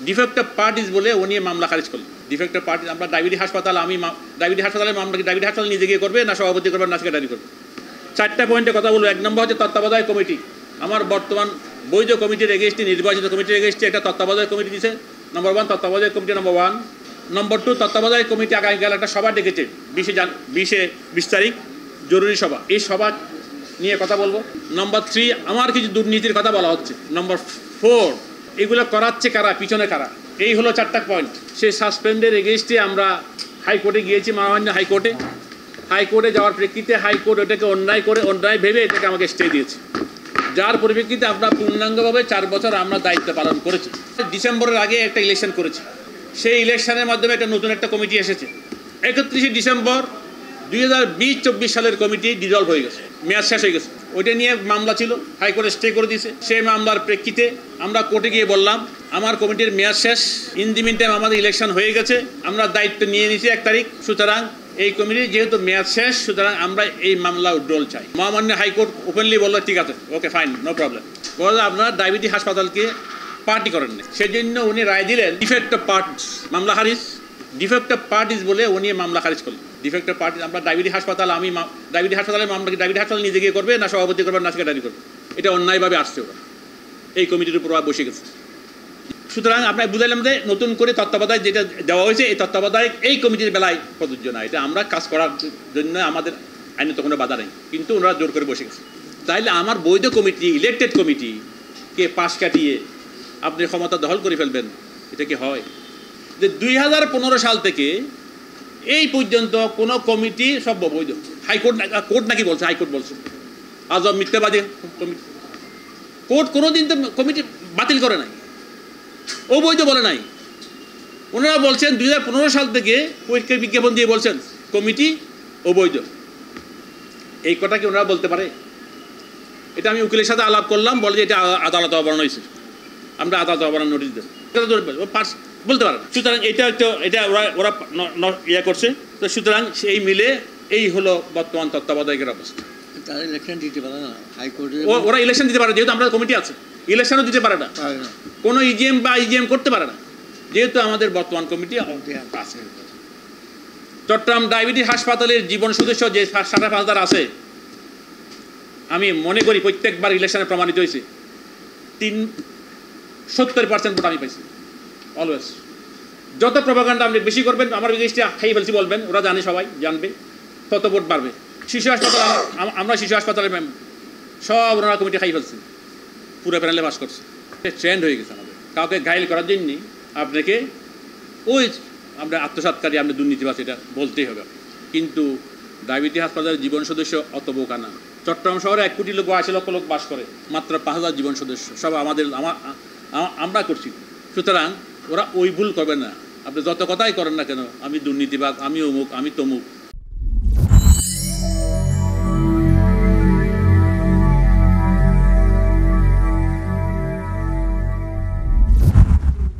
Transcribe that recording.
Defective parties বলে ও নিয়ে মামলা খারিজ করলেন। ডিফেক্টিভ পার্টি আমরা ডায়াবেটিস হাসপাতাল, আমি ডায়াবেটিস হাসপাতালে মামলা, ডায়াবেটিস হাসপাতাল নিজে গিয়ে করবে না সভাপতি করবে না সেক্রেটারি করবে। 4টা পয়েন্টে কথা বলবো। 1 নম্বর হচ্ছে তত্ত্বাবধায়ক কমিটি। আমার বর্তমান বৈধ কমিটির এগেইনস্টে, নির্বাচিত কমিটির এগেইনস্টে একটা তত্ত্বাবধায়ক কমিটি দিয়েছে। নম্বর 1 তত্ত্বাবধায়ক কমিটি নম্বর 1। নম্বর 2 তত্ত্বাবধায়ক কমিটি আগামীকাল একটা সভা ডেকেছে 20 তারিখ জরুরি সভা। এই সভা নিয়ে কথা বলবো। নম্বর 3 আমার কিছু দুর্নীতির কথা বলা হচ্ছে। নম্বর 4 এগুলো করাচ্ছে কারা, পিছনে কারা। এই হলো 4টা পয়েন্ট। সেই সাসপেন্ডের এগেইনস্টে আমরা হাইকোর্টে গিয়েছি, মহামান্য হাইকোর্টে যাওয়ার প্রেক্ষিতে হাইকোর্ট এটাকে অন্যায় ভেবে এটাকে আমাকে স্টে দিয়েছে, যার পরিপ্রেক্ষিতে আমরা পূর্ণাঙ্গভাবে 4 বছর আমরা দায়িত্ব পালন করেছি। ডিসেম্বরের আগে একটা ইলেকশন করেছি। সেই ইলেকশনের মাধ্যমে একটা নতুন একটা কমিটি এসেছে। 31 ডিসেম্বর 2020-24 সালের কমিটি ডিজলভ হয়ে গেছে, মেয়াদ শেষ হয়ে গেছে। ওইটা নিয়ে মামলা ছিল, হাইকোর্টে স্টে করে দিয়েছে। সেই মামলার প্রেক্ষিতে আমরা কোর্টে গিয়ে বললাম আমার কমিটির মেয়াদ শেষ, ইন দি মিন টাইম আমাদের ইলেকশন হয়ে গেছে, আমরা দায়িত্ব নিয়ে নিয়েছি 1 তারিখ, সুতরাং এই কমিটির যেহেতু মেয়াদ শেষ সুতরাং আমরা এই মামলা উইথড্রল চাই। মহামান্য হাইকোর্ট ওপেনলি বললো ঠিক আছে, ওকে ফাইন, নো প্রবলেম। বললো আপনারা ডায়াবেটিস হাসপাতালকে পার্টি করেন না, সেজন্য উনি রায় দিলেন ডিফেক্টিভ পার্টিস, মামলা খারিজ। ডিফেক্টিভ পার্টিস বলে উনি মামলা খারিজ করলেন। ডিফেক্টিভ পার্টিস আমরা ডায়াবেটিস হাসপাতাল, আমি ডায়াবেটিস হাসপাতালের মামলা, ডায়াবেটিস হাসপাতাল নিজে গিয়ে করবে না সভাপতি করবে না সেক্রেটারি করবে। এটা অন্যায়ভাবে আসছে, ওরা এই কমিটির উপর বসে গেছে। সুতরাং আপনাকে বুঝাইলাম যে নতুন করে তত্ত্বাবধায়ক যেটা দেওয়া হয়েছে, এই তত্ত্বাবধায়ক এই কমিটির বেলায় প্রযোজ্য না। এটা আমরা কাজ করার জন্য আমাদের আইনত কোনো বাধা নেই, কিন্তু ওনারা জোর করে বসে গেছে। তাইলে আমার বৈধ কমিটি, ইলেকটেড কমিটিকে পাশ কাটিয়ে আপনি ক্ষমতা দখল করে ফেলবেন, এটা কি হয়? যে 2015 সাল থেকে এই পর্যন্ত কোনো কমিটি সব বৈধ। কোর্ট নাকি বলছে, হাইকোর্ট বলছে আজব মিথ্যাবাদী কমিটি। কোর্ট কোনোদিন তো কমিটি বাতিল করে নাই, অবৈধ বলে নাই। ওনারা বলছেন 2015 সাল থেকে পরীক্ষার বিজ্ঞাপন দিয়ে বলছেন কমিটি অবৈধ। এই কথা কি ওনারা বলতে পারে? এটা আমি উকিলের সাথে আলাপ করলাম, বলে যে এটা আদালত অবমাননা হয়েছে, আমরা আদালত অবমাননা নোটিশ দেব, বলতে পারে। সুতরাং এটা ওরা ইয়ে করছে। তো সুতরাং সেই মিলে এই হলো বর্তমান তত্ত্বাবধায়কের অবস্থা। তারা ইলেকশন দিতে পারে না, হাইকোর্টে ওরা ইলেকশন দিতে পারে, যেহেতু আমরা কমিটি আছে। ইলেকশনও দিতে পারে না, কোনো ইজিএম করতে পারে না, যেহেতু আমাদের বর্তমান কমিটি আছে। চট্টগ্রাম ডায়াবেটিস হাসপাতালের জীবন সদস্য যে 5,500 আছে, আমি মনে করি প্রত্যেকবার ইলেকশনে প্রমাণিত হয়েছে 70% ভোট আমি পাইছি অলওয়েজ। যত প্রপাগান্ডা আপনি বেশি করবেন, আমার জিনিসটা খাই ফেলছি বলবেন, ওরা জানে, সবাই জানবে, তত ভোট বাড়বে। শিশু হাসপাতাল, আমরা শিশু হাসপাতালে সব ওনারা কমিটি খাই ফেলছি, পুরো প্যানেলে পাস করছে। ট্রেন্ড হয়ে গেছে আমাদের। কাউকে ঘাইল করার জন্যই আপনাকে ওই আমরা আত্মসাৎকারী, আপনি দুর্নীতিবাজ, এটা বলতেই হবে। কিন্তু ডায়াবেটিস হাসপাতালের জীবন সদস্য অত বোকা না। চট্টগ্রাম শহরে 1 কোটি লোক, 80 লক্ষ লোক বাস করে, মাত্র 5,000 জীবন সদস্য, সব আমরা করছি। সুতরাং ওরা ওই ভুল করবে না। আপনি যত কথাই করেন না কেন, আমি দুর্নীতিবাজ, আমি অমুক, আমি তমুক,